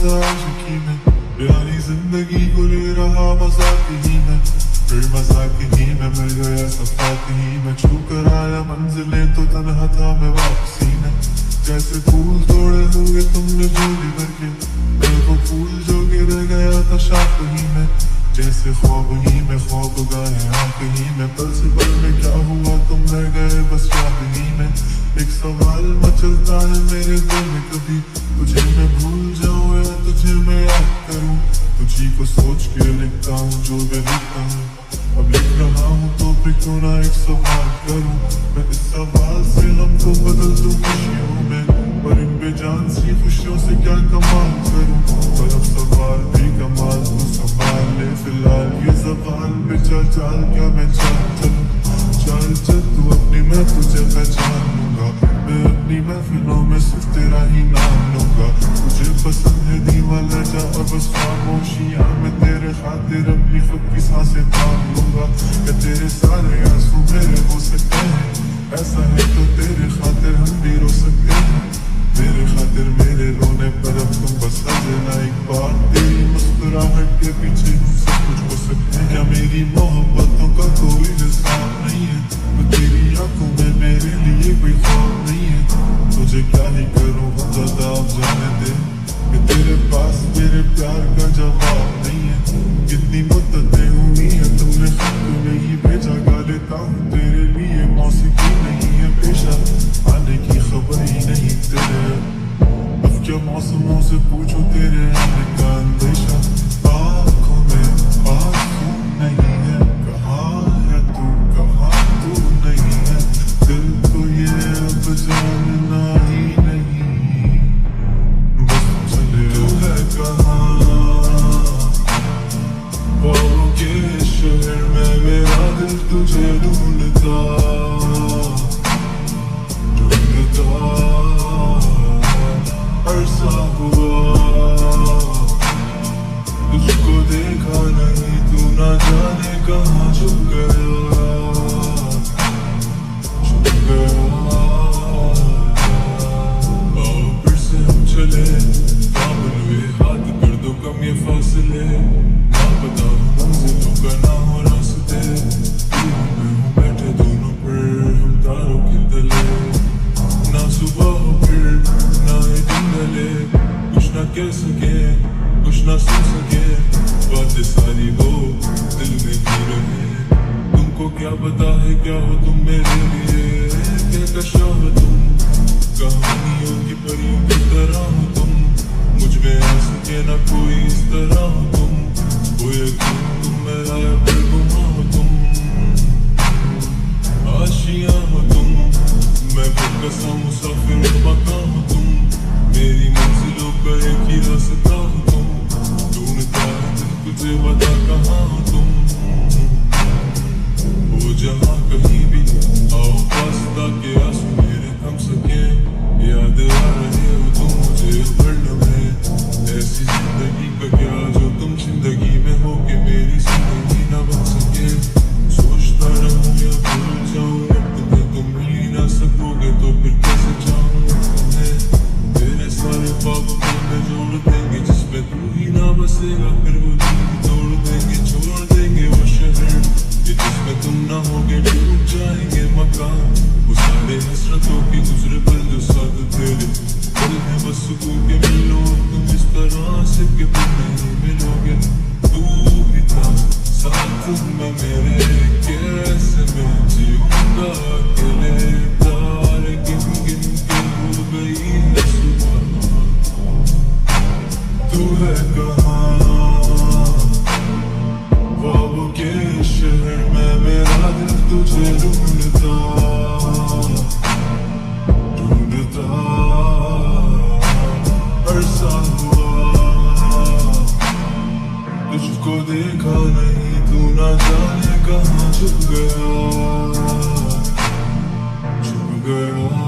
ऐसा आशिकी में, प्यारी जिंदगी को ले रहा मजाक ही में, फिर मजाक ही में मिल गया सफात ही में, छू कर आया मंजिलें तो तन्हा था मैं वापसी में। जैसे फूल तोड़े हुए तुमने झोली भर के, मैं वो फूल जो गिर गया था शाख ही में, जैसे ख्वाब ही में ख्वाब गाए आंख ही में, पल से पल में क्या हुआ तुम रह गए बस याद ही में। एक सवाल मचलता है मेरे दिल में, कभी तुझे मैं भूल जाऊं या तुझे मैं याद करूं, तुझी को सोच के लिखता हूँ जो मैं लिखता हूँ। अब लिख रहा हूँ तो फिर क्यों ना एक सवाल करूं, मैं इस सवाल से हमको बदल दूं खुशियों में, पर इन बेजान सी खुशियों से क्या कमाल करूं। पर अब सवाल भी कमाल तू संभाल ले फिलहाल ये सवाल पे चल चल क्या मैं चल चलूं, चल चल तू अपनी मैं तुझे पहचान लूंगा, मैं अपनी महफिलों में सिर्फ तेरा ही नाम लूंगा। तुझे पसंद है दीवाना जा और बस खामोशियां में तेरे खातिर अपनी खुद की सांसें थाम लूंगा, कि तेरे सारे आंसू मेरे हो सकते हैं, ऐसा है तो तेरे खातिर हम भी रो सकते हैं, तेरे खातिर मेरे रोने पर अब तुम बस हंसना एक बार, तेरी मुस्कुराहट के पीछे सब कुछ हो सकते हैं। क्या मेरी मोहब्बतों का कोई हिसाब नहीं है, तो तेरी आंखों में मेरे लिए कोई ख्वाब नहीं है, तुझे क्या ही करूं हम ज्यादा अब जाने दे, कि तेरे पास मेरे प्यार का जवाब नहीं है। कितनी मुद्दतें हुई है तुमने खुद को नहीं भेजा, गा लेता हूँ तेरे लिए मौसीकी नहीं है पेशा, आने की खबर ही नहीं तेरे, अब क्या मौसमों से पूछो तेरे आने का अंदेशा। आँखों में आंसू नहीं है, कहाँ है तू नहीं है, दिल को ये अब जानना ही नहीं, बस चले तू है कहाँ, ख्वाबों के शहर में मेरा दिल तुझे ढूंढता अरसा हुआ, तुझको देखा नहीं तू ना जाने कहाँ छुप गया, आओ फिर से हम चले, थाम हुए हाथ कर दो कम ये फासले, ना पता हो मंजिलों का ना हो रास्ते, तू मैं हूँ बैठे दोनों पर हम तारों के तले, ना सुबह हो फिर ना ये दिन ढले, कुछ ना कह सके कुछ ना सुन सके, बातें सारी वो दिल में ही रहे, तुमको क्या पता है क्या हो तुम मेरे लिए, क्या कशा हो तुम, कहानियों की परियों की तरह हो तुम, मुझ में आ सके ना कोई इस तरह हो तुम, वो यकीन तुम मेरा पर गुमा हो तुम, आशियां हो तुम, मैं बेकसा मुसाफिर मकान हो तुम, मेरी मंजिलों का एक ही रास्ता हो तुम, ढूंढता है दिल तुझे बता कहाँ हो तुम, वो जहाँ कहीं भी आओ पास ताकि आंसू मेरे थम सके, याद आ रहे हो तुम मुझे हर लम्हे, ऐसी जिंदगी का क्या जो तुम जिंदगी में हो के मेरी जिंदगी न बन सके, सोचता रहूं या भूल जाऊं अब तुम्हें तुम मिल ही ना सकोगे तो फिर कैसे जाऊं तुम्हें, तेरे सारे ख्वाब में जोड़ देंगे जिसमें तू ही ना बसेगा, फिर वो दिल तोड़ देंगे छोड़ देंगे वो शहर कि जिसमें तुम ना होगे, टूट जाएंगे मकान, वो सारे हसरतों के गुजरे पल जो साथ तेरे पल है बस सुकून के मिलो तुम इस तरह से कि तुम नहीं मिलोगे, तू भी था साथ में मेरे, कैसे मैं जीऊंगा अकेले, तारे गिन गिन के भूल गई है सुबह, तू है कहाँ, ख्वाबों के शहर में मेरा दिल तुझे ढूंढता अरसा हुआ, तुझको देखा नहीं तू ना जाने कहाँ छुप गया, छुप गया।